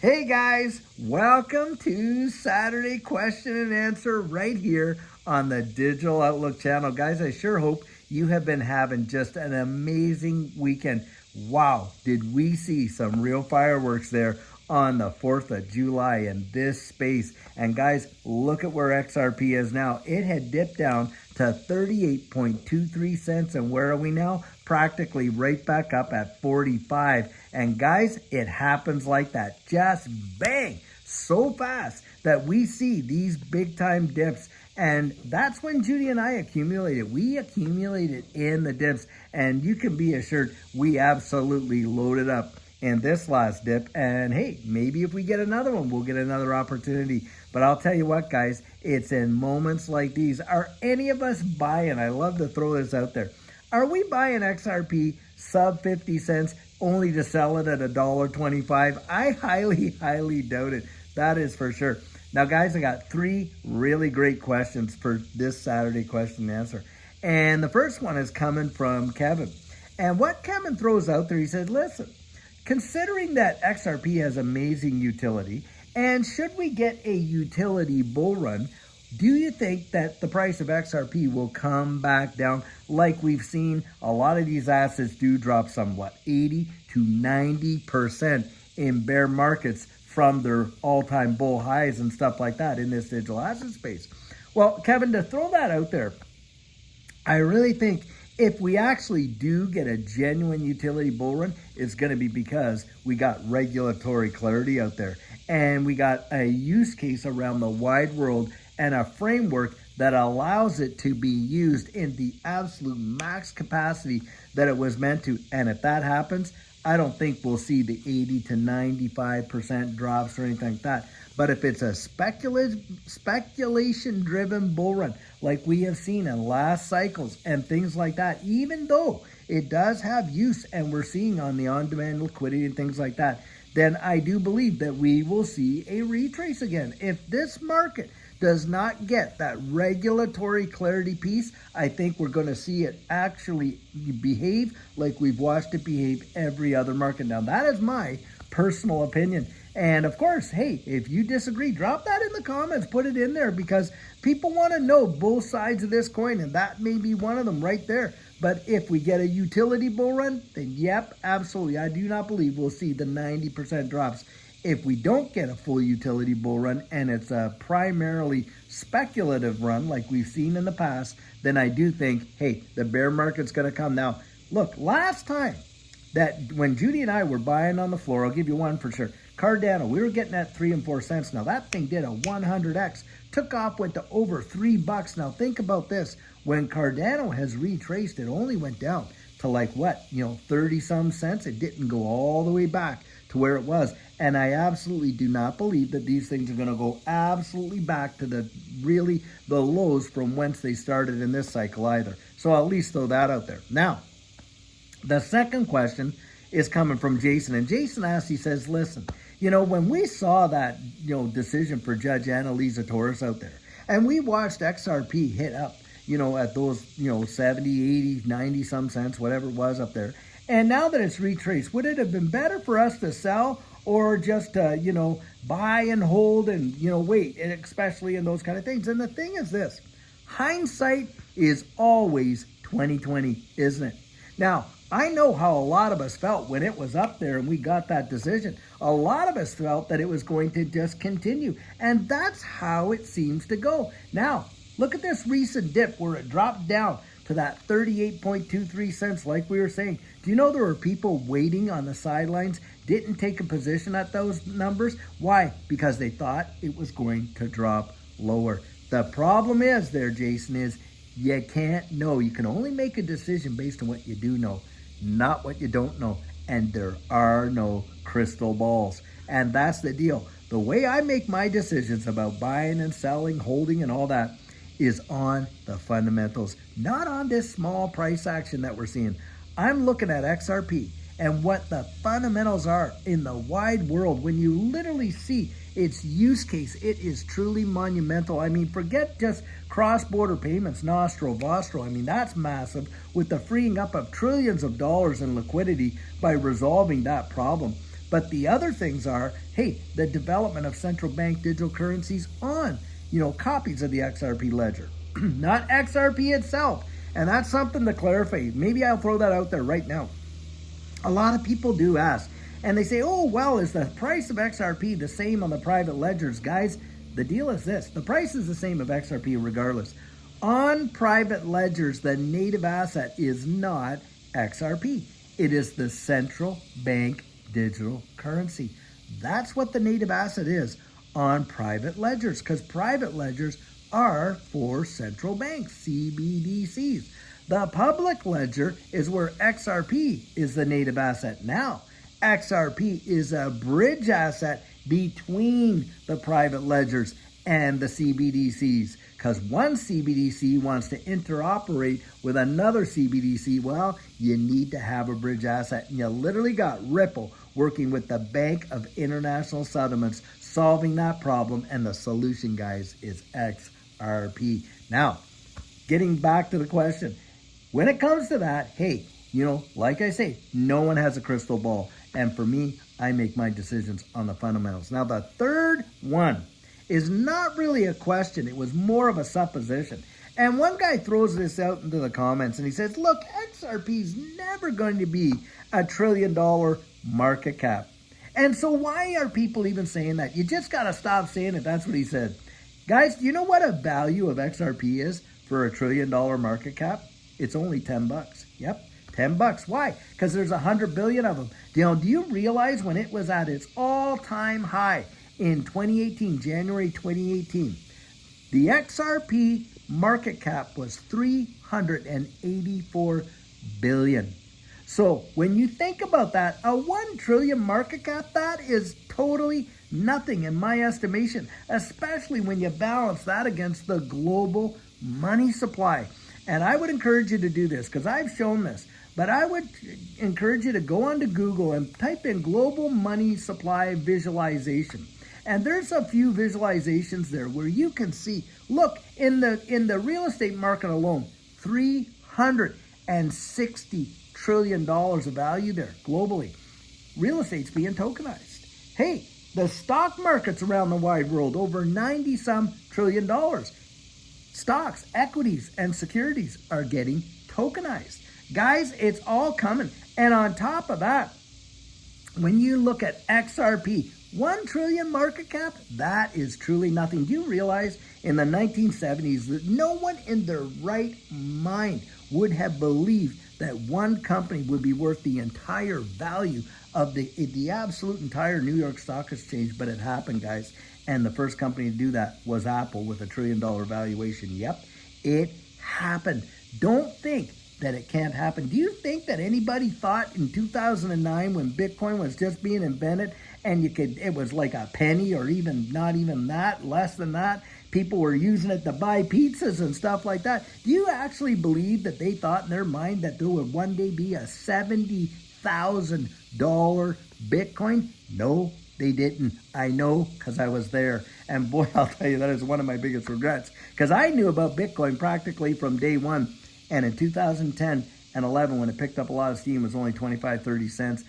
Hey guys, welcome to Saturday Question and Answer right here on the Digital Outlook channel. Guys, I sure hope you have been having just an amazing weekend. Wow, did we see some real fireworks there on the 4th of July in this space. And guys, look at where XRP is now. It had dipped down to 38.23 cents. And where are we now? Practically right back up at 45. And guys, it happens like that. Just bang, so fast that we see these big time dips. And that's when Judy and I accumulated. We accumulated in the dips. And you can be assured we absolutely loaded up in this last dip. And hey, maybe if we get another one, we'll get another opportunity. But I'll tell you what, guys, it's in moments like these. Are any of us buying? I love to throw this out there. Are we buying XRP sub 50 cents only to sell it at $1.25? I highly doubt it. That is for sure. Now, guys, I got three really great questions for this Saturday question and answer. And the first one is coming from Kevin. And what Kevin throws out there, he said, listen, considering that XRP has amazing utility, and should we get a utility bull run, do you think that the price of XRP will come back down like we've seen a lot of these assets do drop somewhat, 80 to 90% in bear markets from their all-time bull highs and stuff like that in this digital asset space? Well, Kevin, to throw that out there, I really think if we actually do get a genuine utility bull run, it's going to be because we got regulatory clarity out there. And we got a use case around the wide world and a framework that allows it to be used in the absolute max capacity that it was meant to. And if that happens, I don't think we'll see the 80 to 95% drops or anything like that. But if it's a speculation-driven bull run, like we have seen in last cycles and things like that, even though it does have use and we're seeing on the on-demand liquidity and things like that, then I do believe that we will see a retrace again. If this market does not get that regulatory clarity piece, I think we're going to see it actually behave like we've watched it behave every other market. Now, that is my personal opinion. And of course, hey, if you disagree, drop that in the comments, put it in there, because people want to know both sides of this coin, and that may be one of them right there. But if we get a utility bull run, then yep, absolutely. I do not believe we'll see the 90% drops. If we don't get a full utility bull run and it's a primarily speculative run like we've seen in the past, then I do think, hey, the bear market's going to come. Now, look, last time that when Judy and I were buying on the floor, I'll give you one for sure. Cardano, we were getting at 3 and 4 cents. Now that thing did a 100x, took off, went to over $3. Now think about this. When Cardano has retraced, it only went down to like what, 30 some cents. It didn't go all the way back to where it was. And I absolutely do not believe that these things are going to go absolutely back to the lows from whence they started in this cycle either. So I'll at least throw that out there. Now, the second question is coming from Jason. And Jason asks, he says, listen, when we saw that, decision for Judge Annalisa Torres out there, and we watched XRP hit up, at those, 70, 80, 90 some cents, whatever it was up there. And now that it's retraced, would it have been better for us to sell or just, buy and hold and, wait, and especially in those kind of things? And the thing is this, hindsight is always 2020, isn't it? Now, I know how a lot of us felt when it was up there and we got that decision. A lot of us felt that it was going to just continue. And that's how it seems to go. Now, look at this recent dip where it dropped down to that 38.23 cents like we were saying. Do you know there were people waiting on the sidelines, didn't take a position at those numbers? Why? Because they thought it was going to drop lower. The problem is there, Jason, is you can't know. You can only make a decision based on what you do know, not what you don't know. And there are no crystal balls. And that's the deal. The way I make my decisions about buying and selling, holding and all that is on the fundamentals, not on this small price action that we're seeing. I'm looking at XRP and what the fundamentals are in the wide world. When you literally see its use case, it is truly monumental. I mean, forget just cross-border payments, Nostro, Vostro. I mean, that's massive with the freeing up of trillions of dollars in liquidity by resolving that problem. But the other things are, hey, the development of central bank digital currencies on, copies of the XRP ledger, not XRP itself. And that's something to clarify. Maybe I'll throw that out there right now. A lot of people do ask, and they say, oh, well, is the price of XRP the same on the private ledgers? Guys, the deal is this. The price is the same of XRP regardless. On private ledgers, the native asset is not XRP. It is the central bank digital currency. That's what the native asset is on private ledgers, because private ledgers are for central banks, CBDCs. The public ledger is where XRP is the native asset. Now, XRP is a bridge asset between the private ledgers and the CBDCs, because one CBDC wants to interoperate with another CBDC. Well, you need to have a bridge asset. And you literally got Ripple working with the Bank of International Settlements, solving that problem. And the solution, guys, is XRP. Now, getting back to the question, when it comes to that, hey, like I say, no one has a crystal ball. And for me, I make my decisions on the fundamentals. Now, the third one is not really a question. It was more of a supposition. And one guy throws this out into the comments and he says, look, XRP is never going to be $1 trillion market cap. And so why are people even saying that? You just got to stop saying it. That's what he said. Guys, do you know what a value of XRP is for $1 trillion market cap? It's only $10. Yep, $10. Why? Because there's 100 billion of them. Do you realize when it was at its all-time high in 2018, January 2018, the XRP market cap was 384 billion. So when you think about that, a 1 trillion market cap, that is totally nothing in my estimation, especially when you balance that against the global money supply. And I would encourage you to do this because I've shown this, but I would encourage you to go onto Google and type in global money supply visualization. And there's a few visualizations there where you can see, look, in the real estate market alone, $360 trillion of value there globally. Real estate's being tokenized. Hey, the stock markets around the wide world, over 90-some trillion dollars. Stocks, equities, and securities are getting tokenized. Guys, it's all coming. And on top of that, when you look at XRP, 1 trillion market cap, that is truly nothing. Do you realize in the 1970s that no one in their right mind would have believed that one company would be worth the entire value of the absolute entire New York Stock Exchange? But it happened, guys. And the first company to do that was Apple with a $1 trillion valuation. Yep, it happened. Don't think that it can't happen. Do you think that anybody thought in 2009 when Bitcoin was just being invented and it was like a penny or even not even that, less than that, people were using it to buy pizzas and stuff like that? Do you actually believe that they thought in their mind that there would one day be a $70,000 Bitcoin? No, they didn't. I know because I was there. And boy, I'll tell you, that is one of my biggest regrets because I knew about Bitcoin practically from day one. And in 2010 and 11, when it picked up a lot of steam, it was only 25, 30 cents.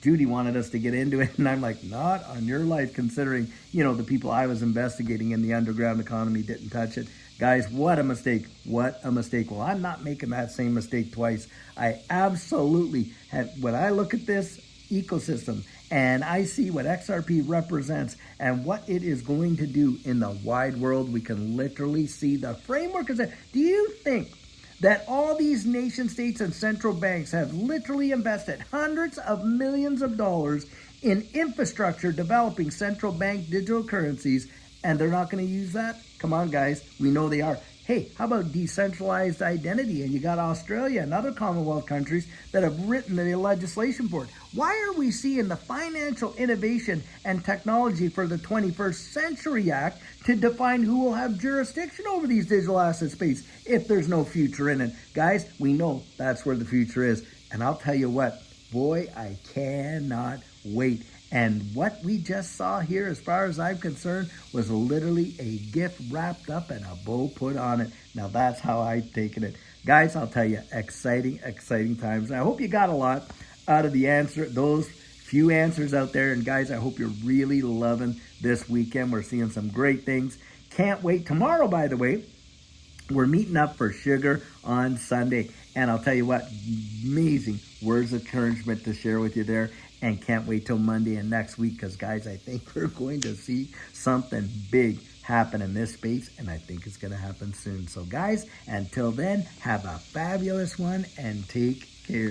Judy wanted us to get into it. And I'm like, not on your life, considering, the people I was investigating in the underground economy didn't touch it. Guys, what a mistake. What a mistake. Well, I'm not making that same mistake twice. I absolutely have, when I look at this ecosystem and I see what XRP represents and what it is going to do in the wide world, we can literally see the framework is there. Do you think that all these nation states and central banks have literally invested hundreds of millions of dollars in infrastructure developing central bank digital currencies, and they're not going to use that? Come on, guys. We know they are. Hey, how about decentralized identity? And you got Australia and other Commonwealth countries that have written the legislation for it. Why are we seeing the Financial Innovation and Technology for the 21st Century Act to define who will have jurisdiction over these digital asset space if there's no future in it? Guys, we know that's where the future is. And I'll tell you what, boy, I cannot wait. And what we just saw here, as far as I'm concerned, was literally a gift wrapped up and a bow put on it. Now, that's how I've taken it. Guys, I'll tell you, exciting, exciting times. I hope you got a lot out of the answer, those few answers out there. And guys, I hope you're really loving this weekend. We're seeing some great things. Can't wait. Tomorrow, by the way, we're meeting up for Sugar on Sunday. And I'll tell you what, amazing words of encouragement to share with you there. And can't wait till Monday and next week, because guys, I think we're going to see something big happen in this space, and I think it's going to happen soon. So guys, until then, have a fabulous one and take care.